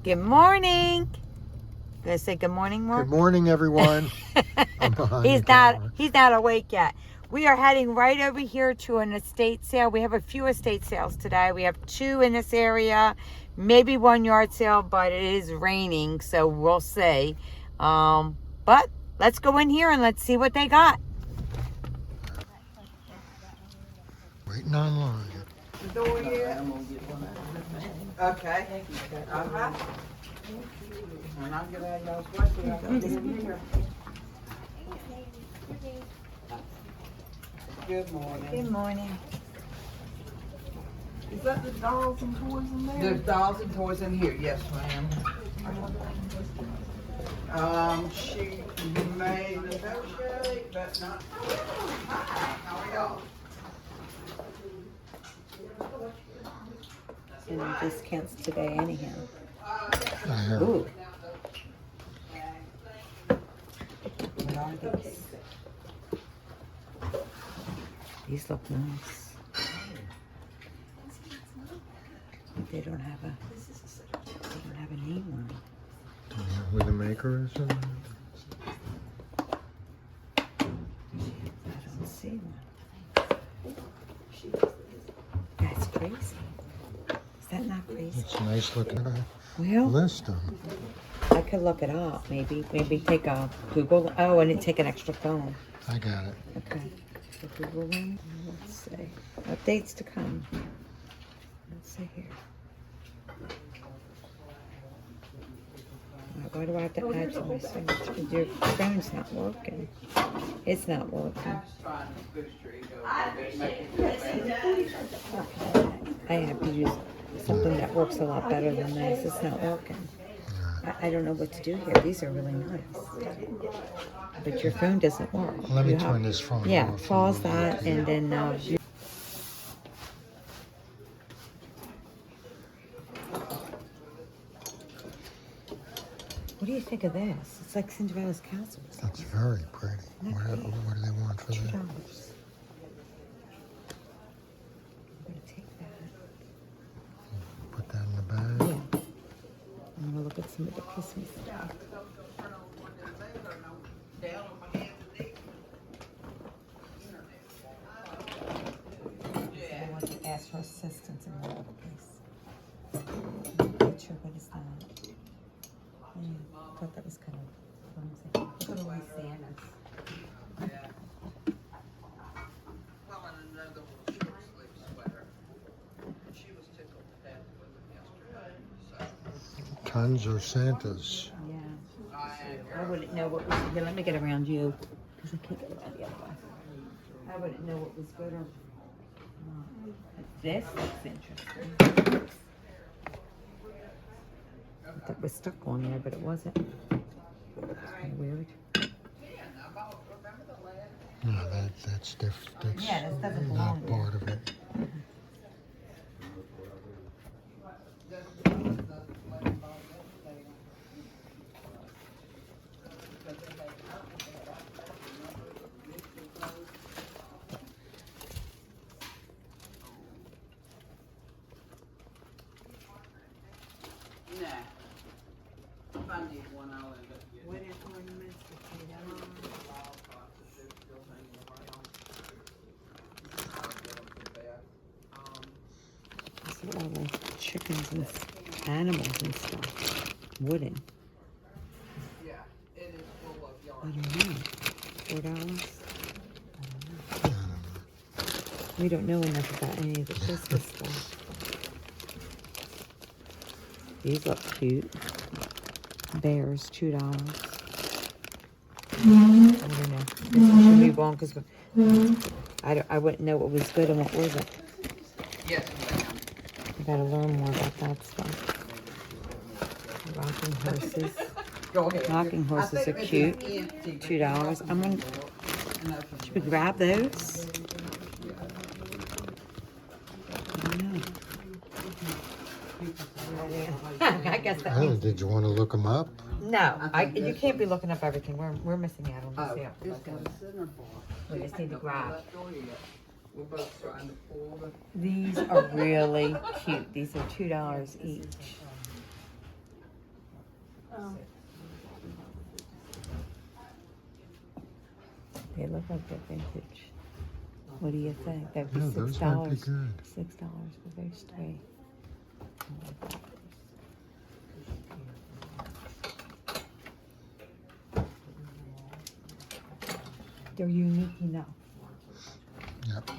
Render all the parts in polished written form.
Good morning. Gonna say good morning, Mark? Good morning, everyone. I'm behind the camera. He's not awake yet. We are heading right over here to an estate sale. We have a few estate sales today. We have 2 in this area, maybe 1 yard sale, but it is raining, so we'll see. But let's go in here and let's see what they got. Waiting online. The door yet? Okay. Uh-huh. And I'll get out y'all's question. I'll go in here. Good morning. Good morning. Is that the dolls and toys in there? There's dolls and toys in here, yes, ma'am. She may negotiate, but not. Hi, how are y'all? And discounts today anyhow. I heard. Ooh. What are these? These look nice. But they don't have a name on them. Do you know who the maker is? I don't see one. That's crazy. Is that not crazy? It's nice looking. Well, List them. I could look it up. Maybe take a Google. Oh, and take an extra phone. I got it. Okay. The Google one. Let's see. Updates to come. Let's see here. Why do I have to add to my signature? Your phone's not working. It's not working. I'm just trying to boost your ego a little bit, make you feel better. I have to use something that works a lot better than this. It's not working. I don't know what to do here. These are really nice. But your phone doesn't work. Let me You have- turn this phone Yeah, off. pause that and then what do you think of this? It's like Cinderella's castle. That's very pretty. What do they want for $2. that? I'm gonna take that. Put that in the bag. Yeah. I'm gonna look at some of the Christmas stuff. I want to ask for assistance in one other case. Picture, but it's not. I thought that was kind of clumsy. Look at all these Santas. Well, and another little short sleeve sweater. She was tickled to death with them yesterday, so. Tons of Santas. Yeah. I wouldn't know what was good. Let me get around you. Because I can't get around the other way. I wouldn't know what was good or not. This looks interesting. That was stuck on there, but it wasn't. It's kind of weird. No, that's different. That's Yeah, this doesn't not belong part of it. Nah. If I need one, I'll end up getting What is ornaments? These are all the chickens and animals and stuff. Wooden. Yeah, it is full of I yarn. don't know. $4? I don't know. We don't know enough about any of the Christmas stuff. These look cute. Bears, $2. I don't know. We should move on because I wouldn't know what was good and what wasn't. Yes, ma'am. I gotta learn more about that stuff. Rocking horses. Go ahead. Rocking horses are cute. $2. I'm gonna. Should we grab those? I don't know. I guess that means Did you want to look them up? no. You can't be looking up everything. We're missing out on Oh, the sale. it's got a center bar. We just need to grab. We're both trying to pull the. These are really cute. These are $2 each. They look like they're vintage. What do you think? That'd be Yeah, $6. those might be good. $6 for those three. They're unique enough. Yep.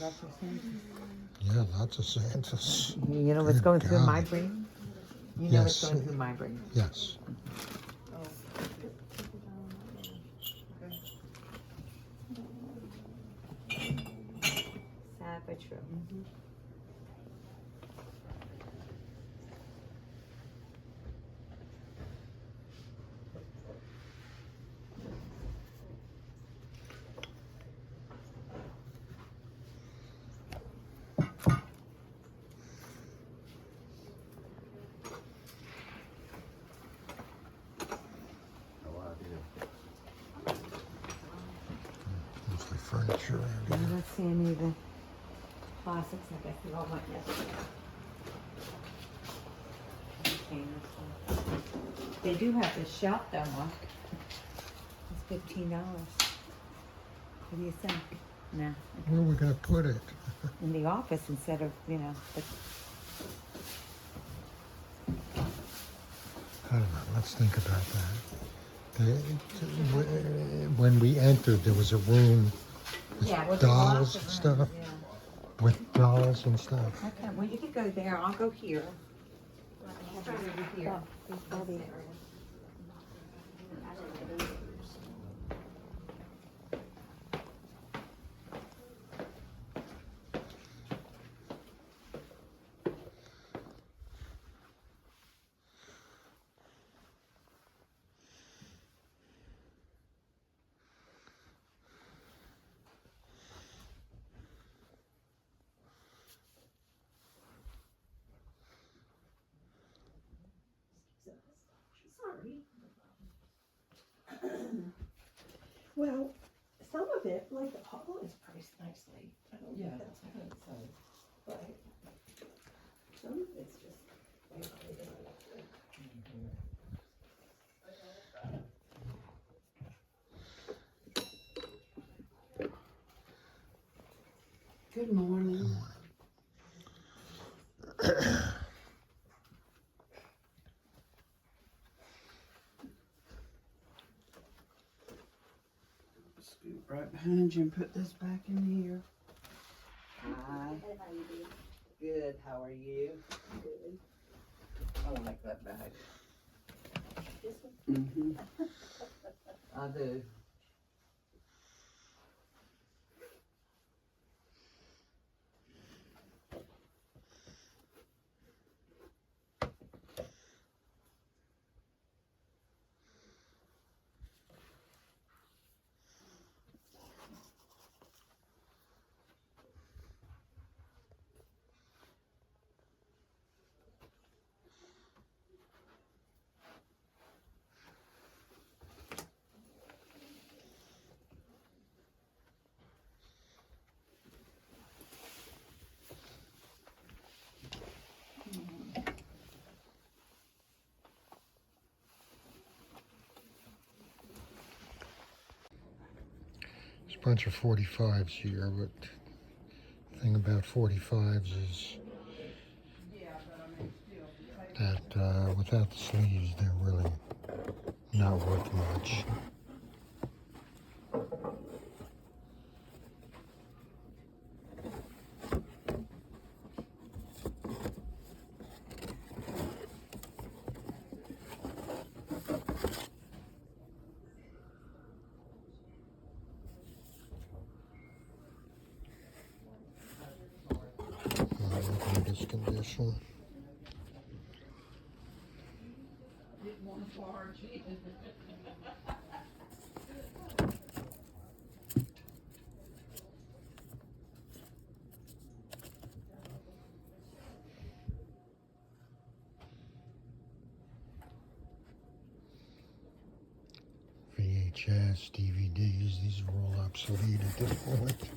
Lots of Santas. Yeah, lots of Santas. You know what's Good going through my God. brain? You know what's Yes. going through my brain. Yes. Sad but true. Mostly furniture around I'm here. not seeing any of the classics. I guess they all went yesterday. They do have the shelf though, Mark. It's $15. What do you think? No. Where are we gonna put it? In the office instead of, you know, the I don't know. Let's think about that. When we entered, there was a room with with dolls and stuff. With dolls and stuff. Okay, well you can go there. I'll go here. Start over here. Sorry. Well, some of it, like the hall is priced nicely. I don't think that's good. But some of it's just. Good morning. Scoot right behind you and put this back in here. Hi. Good, how are you? Good. I like that bag. Mm-hmm. I do. There's a bunch of 45s here, but the thing about 45s is that without the sleeves, they're really not worth much. Look at this condition. VHS, DVDs. These are all obsolete at this point.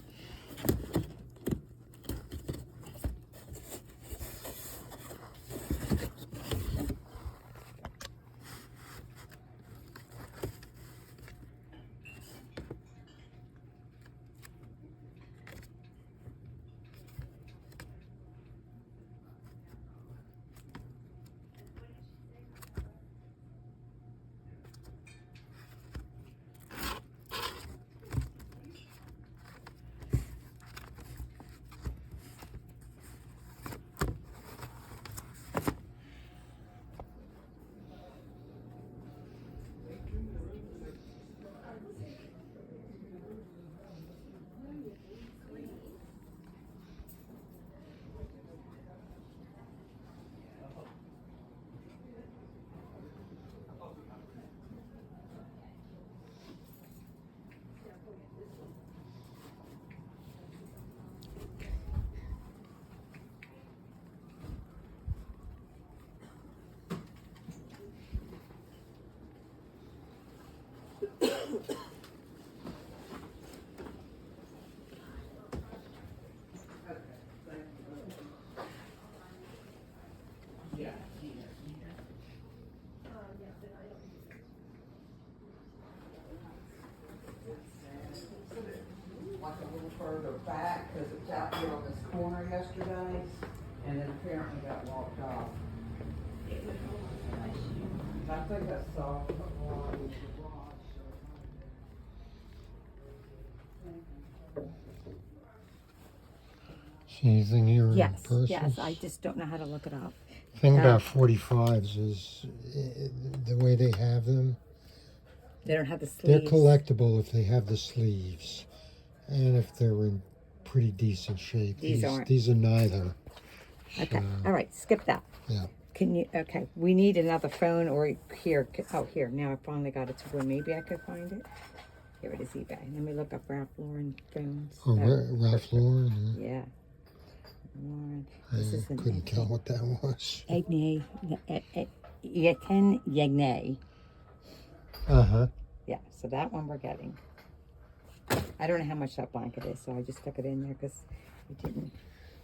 Like a little further back, because it was out here on this corner yesterday, and then apparently got walked off. I think I saw a lot of the garage, See anything here Yes, in person? yes. I just don't know how to look it up. Thing about 45s is the way they have them. They don't have the sleeves. They're collectible if they have the sleeves, and if they're in pretty decent shape. These aren't. These are neither. Okay. So, All right. Skip that. Yeah. Can you? Okay. We need another phone or here. Oh, here. Now I finally got it to where maybe I could find it. Here it is, eBay. Let me look up Ralph Lauren phones. Oh, Ralph Lauren. Yeah. Lauren. I This is couldn't tell what that was. Egnay. Yeten Yegnay. Uh-huh. Yeah. So that one we're getting. I don't know how much that blanket is, so I just stuck it in there because it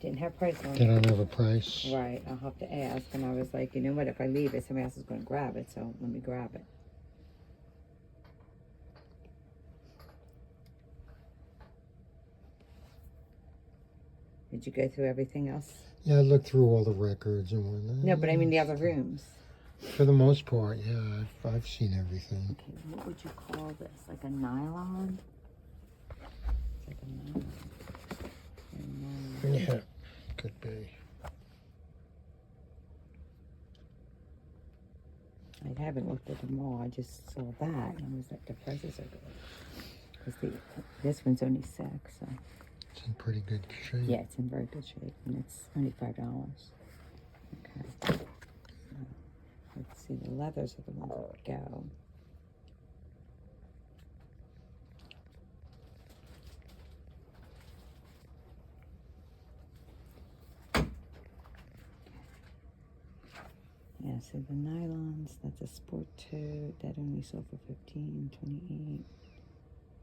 didn't have price on They it. don't have a price. Right. I'll have to ask. And I was like, you know what? If I leave it, somebody else is going to grab it. So let me grab it. Did you go through everything else? Yeah, I looked through all the records and whatnot. No, but I mean the other rooms. For the most part, yeah, I've seen everything. Okay, what would you call this? Like a nylon? It's like a nylon. Yeah, could be. I haven't looked at them all. I just saw that and I was like, the prices are good. Because this one's only 6, so. It's in pretty good shape. Yeah, it's in very good shape, and it's only $5. Okay. Let's see, the leathers are the ones that would go. Yeah, so the nylons, that's a sport tote. That only sold for $15, $28.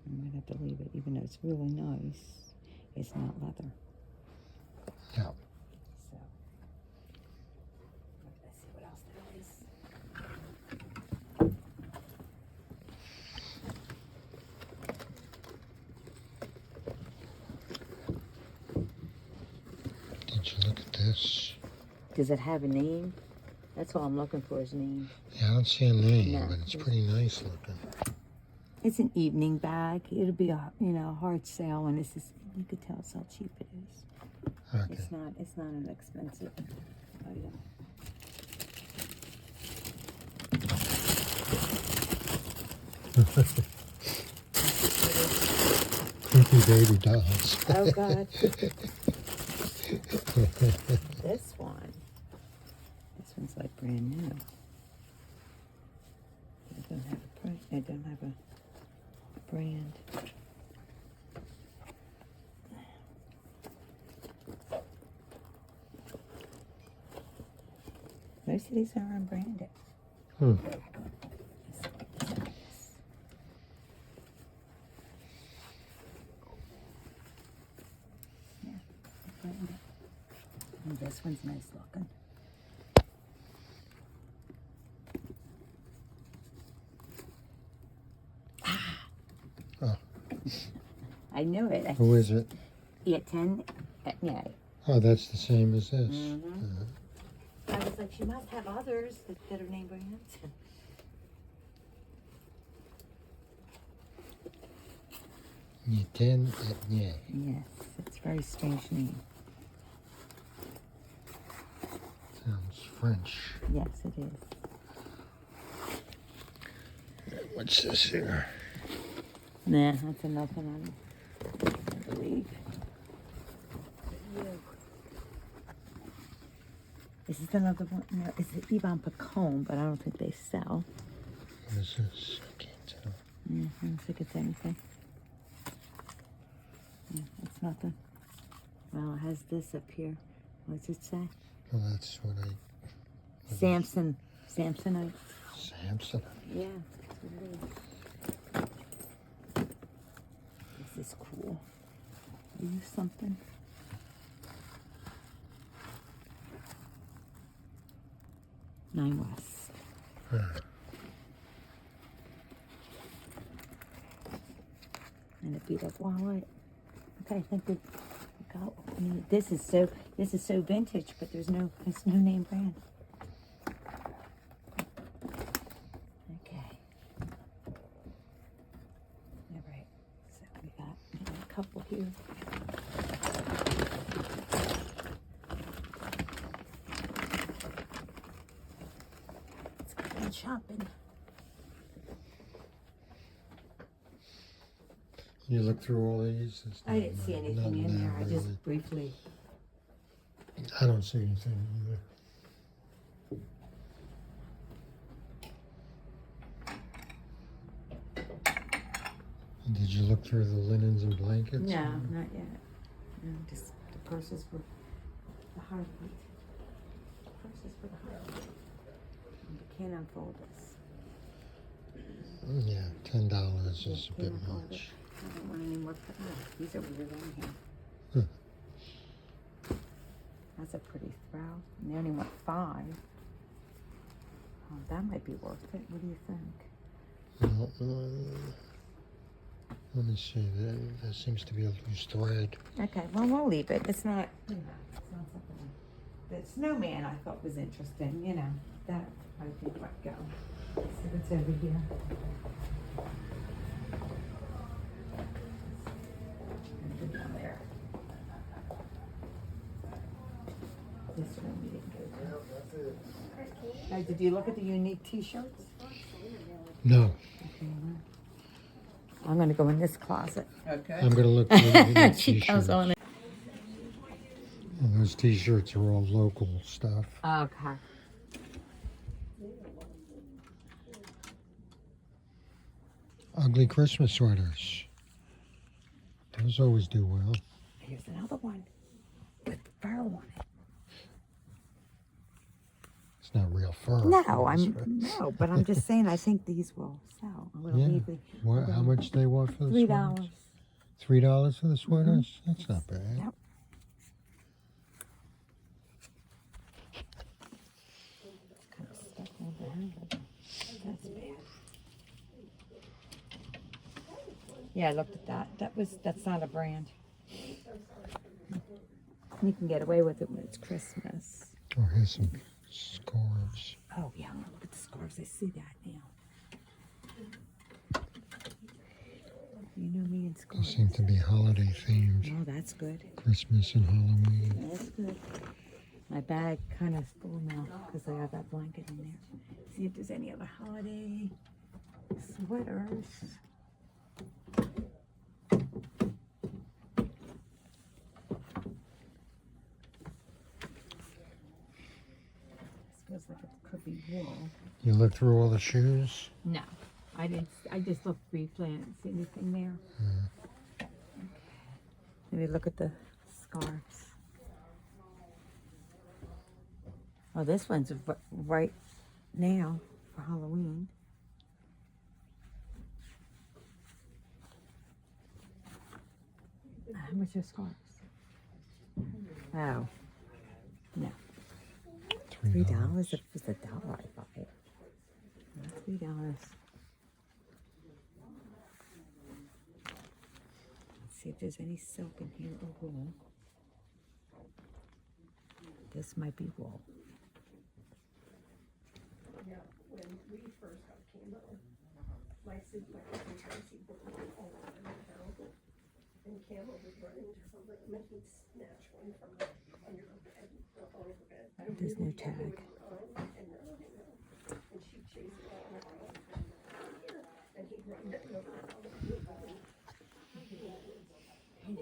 I might have to leave it, even though it's really nice. It's not leather. Yeah. So, let's see what else there is. Did you look at this? Does it have a name? That's all I'm looking for is name. Yeah, I don't see a name, No. but it's pretty nice looking. It's an evening bag. It'll be a hard sale, and this is you could tell us how cheap it is. Okay. It's not an expensive item. Creepy baby dolls. Oh God. This one. This one's like brand new. It don't have a print. It don't have a brand. Most of these are unbranded. Hmm. This one's nice looking. Oh. I knew it. Who is it? Yeah, 10. Yeah. Oh, that's the same as this. Mhm. I was like, she must have others that are name brands. Yeten Etnier. Yes, it's a very strange name. Sounds French. Yes, it is. What's this here? Nah, that's another one, I believe. This is another one. No, it's the Yvonne Pacone, but I don't think they sell. What is this? I can't tell. Yeah, I don't think it's anything. Yeah, it's nothing. Well, it has this up here. What's it say? Well, that's what I... Samsonite. Samson. Yeah, that's what it is. This is cool. Use something. Nine West. And a beat up wallet. Okay, I think we got what we need. This is so vintage, but there's no name brand. Okay. All right. So we got a couple here. Let's go on shopping. You look through all these? There's I didn't see anything nothing in there. I really. just briefly. I don't see anything either. And did you look through the linens and blankets? No, not yet. No, just the purses for the heartbeat. Purses for the heartbeat. And you can't unfold this. Yeah, $10 is a Can't bit unfold it. much. I don't want any more. These are weird on here. Huh. That's a pretty throw. And they only want 5. Oh, that might be worth it. What do you think? Well, let me see. There seems to be a loose thread. Okay, well, we'll leave it. It's not, it's not something. The snowman I thought was interesting, that I think might go. Let's see what's over here. Good one there. This one we didn't go to. Now, did you look at the unique t-shirts? No, Okay, well, I'm gonna go in this closet. Okay. I'm going to look through the She t-shirts. goes on it. And those t-shirts are all local stuff. Okay. Ugly Christmas sweaters. Those always do well. Here's another one with fur on it. It's not real fur. of No, course, but- but I'm just saying I think these will sell. I'm gonna Yeah. leave the What, how much they want for the $3. sweaters? $3 for the sweaters? That's not bad. Yep. Kind of stuck on the handle. That's bad. Yeah, I looked at that. That's not a brand. You can get away with it when it's Christmas. Oh, here's some scarves. Oh yeah, look at the scarves. I see that now. You know me and They scarves. seem to be holiday themed. Oh, that's good. Christmas and Halloween. That's good. My bag kind of full now because I have that blanket in there. See if there's any other holiday sweaters. This feels like it could be wool. You look through all the shoes? No, I didn't. I just looked briefly. I didn't see anything there. Okay. Maybe look at the scarves. Oh, this one's right now for Halloween. How much are scarves? Oh. $3 if it was $1, I'd buy it. Not $3. Let's see if there's any silk in here or wool. This might be wool. Yeah, when we first got Camo, my cousin Tracy bought it all over the house. And Camo would run into something, and he'd snatch one from under her bed, over her bed. There's no tag. And she'd chase it all around. And he'd run it over.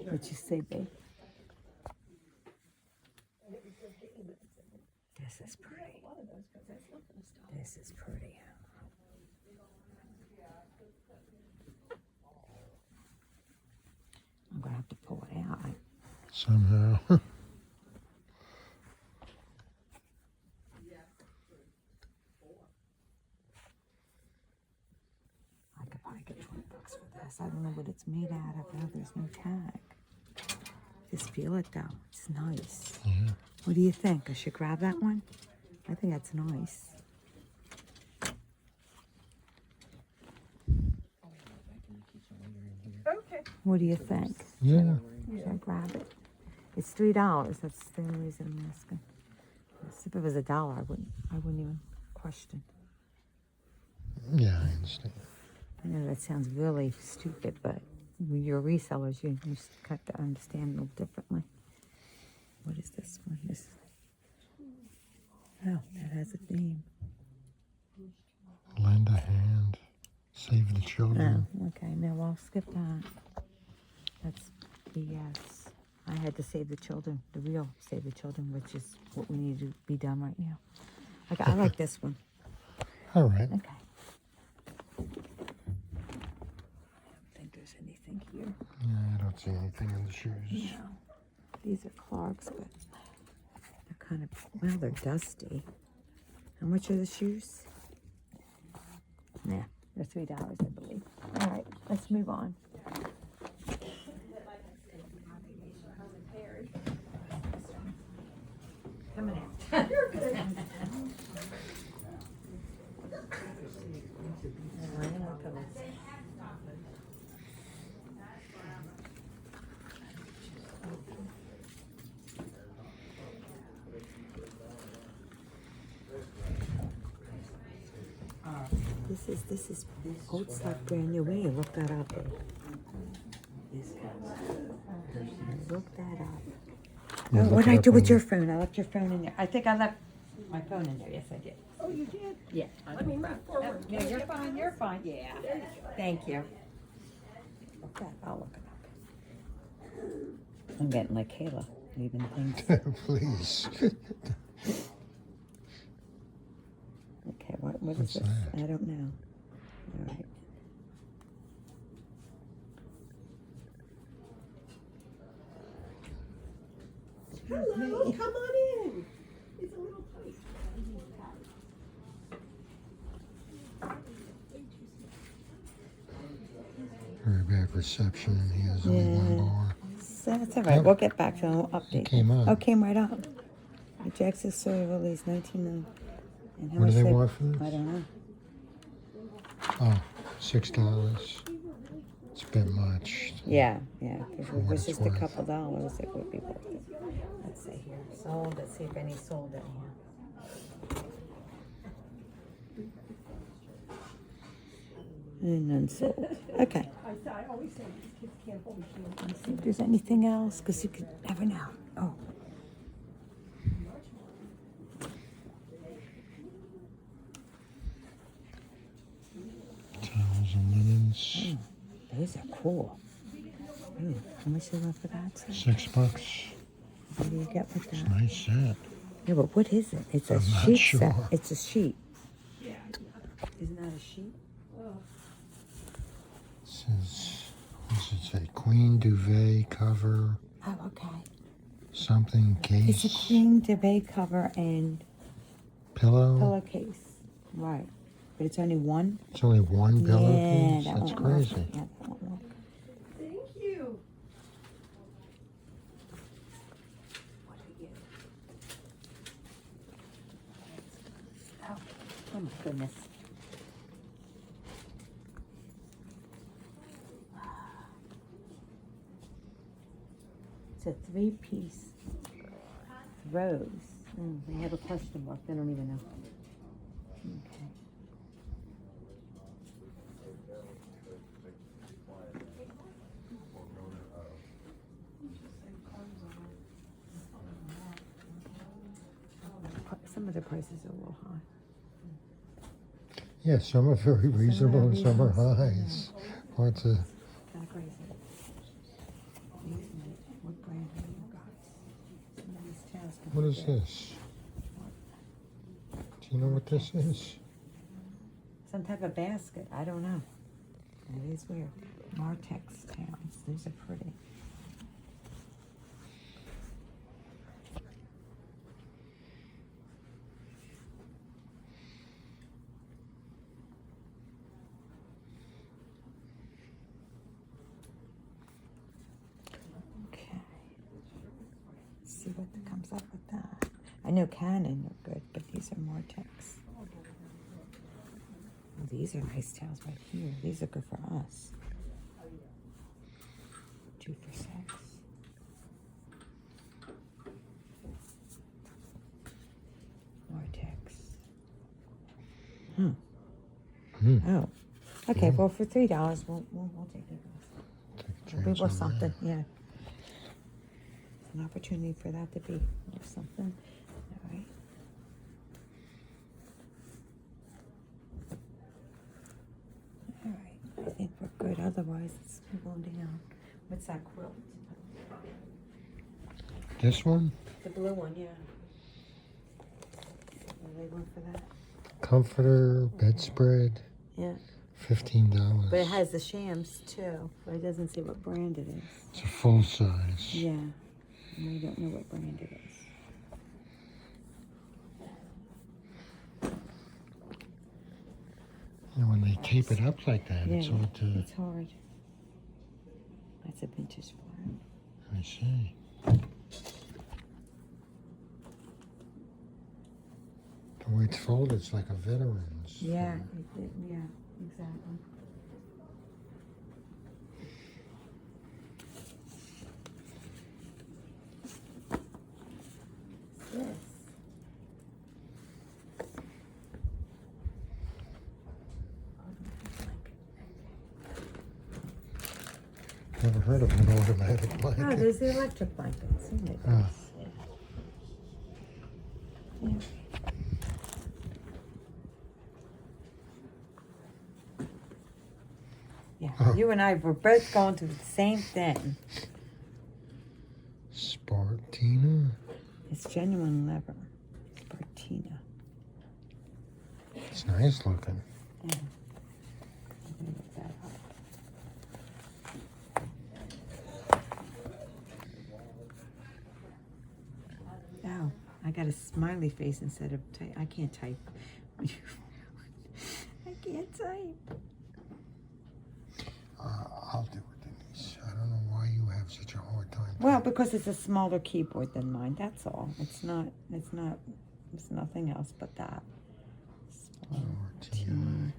What'd you say, babe? This is pretty. This is pretty. I'm gonna have to pull it out. Somehow. I could probably get $20 for this. I don't know what it's made out of. Oh, there's no tag. Just feel it though. It's nice. Yeah. What do you think? I should grab that one? I think that's nice. Okay. What do you think? Yeah. Should I grab it? It's $3. That's the only reason I'm asking. If it was $1, I wouldn't even question. Yeah, I understand. I know that sounds really stupid, but when you're resellers, you just got to understand a little differently. What is this one? Oh, that has a theme. Lend a hand. Save the children. Oh, okay. No, I'll skip that. That's BS. I had to save the children, the real save the children, which is what we need to be done right now. Okay, I like this one. All right. Okay. I don't think there's anything here. Yeah, I don't see anything in the shoes. No. These are Clark's, but they're kind of, well, they're dusty. How much are the shoes? Nah, they're $3, I believe. All right, let's move on. Coming in. This is old stuff, brand new. We need to look that up. Look that up. Yeah, Oh, look what did it I up do with on- your phone? I left your phone in there. I think I left my phone in there. Yes, I did. Oh, you did? Yeah. Let me move forward. No, you're fine. You're fine. Yeah. There you go. Thank you. Okay, I'll look it up. I'm getting like Kayla, leaving things. Please. Okay, what is What's this? that? I don't know. All right. Hello, come on in. It's a little tight. Very bad reception, and he has only one bar. So that's all right. We'll get back to it. We'll update. came up. Oh, came right up. The Jackson Soy release 19. And how What do much they want for this? I don't know. Oh, $6. It's a bit much. Yeah, yeah. If For it what was it's just a worth. couple dollars, it would be worth it. Let's see here. Sold. Let's see if any sold in here. And unsold. Okay. I always say these kids can't hold a candle. Let's see if there's anything else, because you could never know. Oh. Towels and linens. Those are cool. Ooh, how much you want for that? Sir? $6. What do you get with that? Nice set. Yeah, but what is it? It's a I'm not sheet set. sure. It's a sheet. Isn't that a sheet? Says, what does it say? Queen duvet cover, Oh, okay. something It's a case, queen duvet cover and pillow. pillowcase. Right. But it's only one? It's only one pillowcase. that That's won't work. crazy. Yeah, that won't work. Thank you. What do you get? Oh my goodness. It's a 3-piece rose. They have a question mark. They don't even know. Okay. Some of the prices are a little high. Yeah, some are very reasonable and some are reasonable, highs. Hard to. Kind of crazy. What brand have you got? Some of these tails can What be is good. this? Do you know what this is? Some type of basket. I don't know. It is weird. Martex tails. These are pretty. Okay. Let's see what comes up with that. I know Canon are good, but these are Martex. Oh, these are nice tails right here. These are good for us. 2 for $6. Martex. Oh. Okay, well for $3 we'll take it. Take a It'll be chance worth on something, that. yeah. It's an opportunity for that to be worth something. All right. All right. I think we're good. Otherwise, it's going down. What's that quilt? This one? The blue one, yeah. What do they want for that? Comforter, bedspread, Yeah. $15. But it has the shams too. But it doesn't say what brand it is. It's a full size. Yeah. And we don't know what brand it is. You know, when they tape it up like that, it's Yeah, hard to. it's hard. That's a vintage flower. I see. The way it's folded, it's like a veteran's. Yeah, yeah, exactly. Yes. Never heard of an automatic Oh, blanket. there's the electric blankets. Isn't it? Ah. Yeah. Yeah, Oh. you and I were both going through the same thing. Spartina. It's genuine leather. Spartina. It's nice looking. Yeah. I'm gonna look that up. Oh, I got a smiley face instead of type. I can't type. I can't type. I'll do it, Denise. I don't know why you have such a hard time. Well, because it's a smaller keyboard than mine. That's all. It's nothing else but that. Spartina.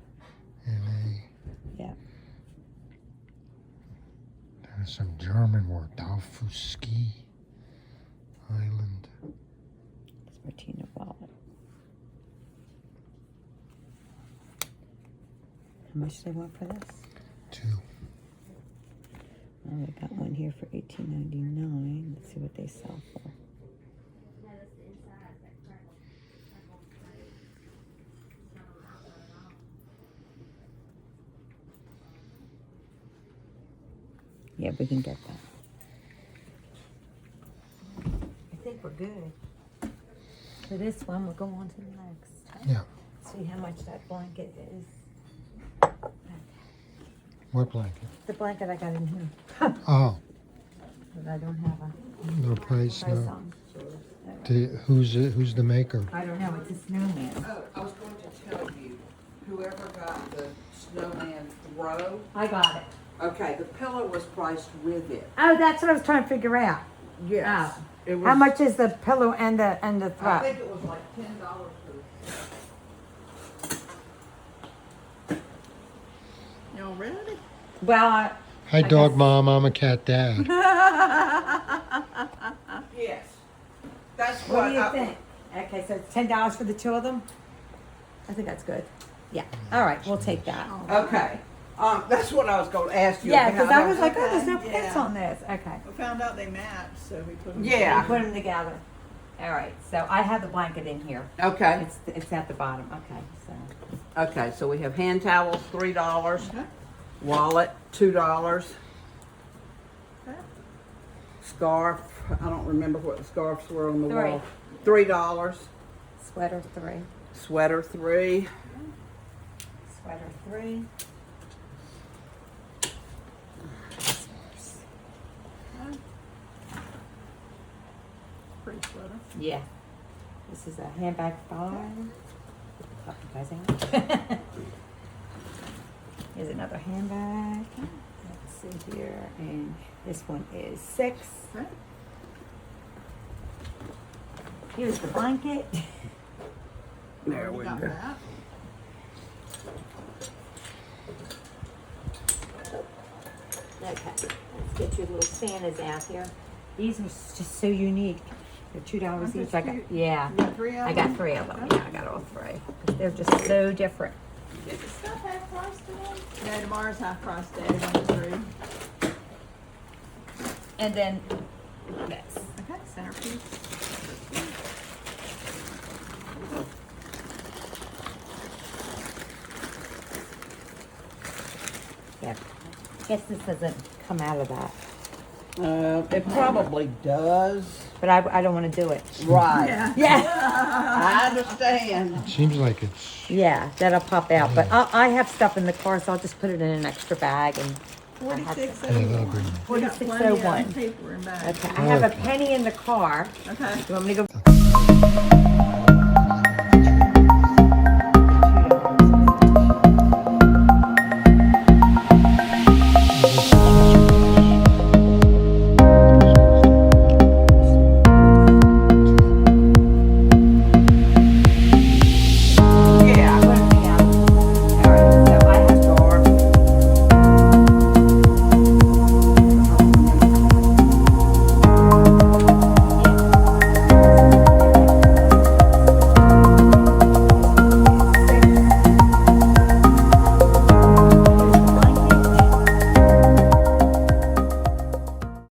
N.A. Yeah. There's some German word. Dalfuski Island. Spartina wallet. How much do they want for this? 2. Oh, we got one here for $18.99. Let's see what they sell for. Yeah, we can get that. I think we're good. For this one, we'll go on to the next. Yeah. See how much that blanket is. What blanket? The blanket I got in here. Oh, But I don't have a no price. price No. on. Who's the maker? I don't know. It's a snowman. Oh, I was going to tell you, whoever got the snowman throw, I got it. okay, the pillow was priced with it. Oh, that's what I was trying to figure out. Yes. It was, How much is the pillow and the I throw? think it was like $10 for Y'all ready? Well, Hi, dog mom. I'm a cat dad. Yes. That's what do you I- think? Okay, so it's $10 for the two of them? I think that's good. Yeah, all right, we'll take that. Okay. That's what I was going to ask you Yeah, about. because I was like, oh, there's no Okay, pants yeah. on this. Okay. We found out they match, so we put them. Yeah. Put them together. All right, so I have the blanket in here. Okay. It's at the bottom, okay, so. Okay, so we have hand towels, $3. Okay. Wallet, $2. Okay. Scarf, I don't remember what the scarves were on the Three. wall. $3. Sweater 3. Sweater, $3. Sweater 3. Pretty sweater. Yeah. This is a handbag 5. Help you guys out. Here's another handbag. Let's see here, and this one is 6. Okay. Here's the blanket. There We we got go. that. Okay, let's get your little Santas out here. These are just so unique. They're $2 Aren't they each. I got, cute? yeah, You got 3 of them? I got 3 of them. Yeah, I got all 3. 'Cause they're just so different. Is the stuff half price today? Yeah, tomorrow's half price day, 1 to 3. And then this. Okay, centerpiece. Yeah. I guess this doesn't come out of that, It probably does. but I don't want to do it. Right. Yeah. Yeah. I understand. It seems like it's. Yeah, that'll pop out. But I have stuff in the car, so I'll just put it in an extra bag. And Yeah, that'll 4601. be. We got plenty of 4601. paper and bags. okay, I have a penny in the car. Okay. You want me to go?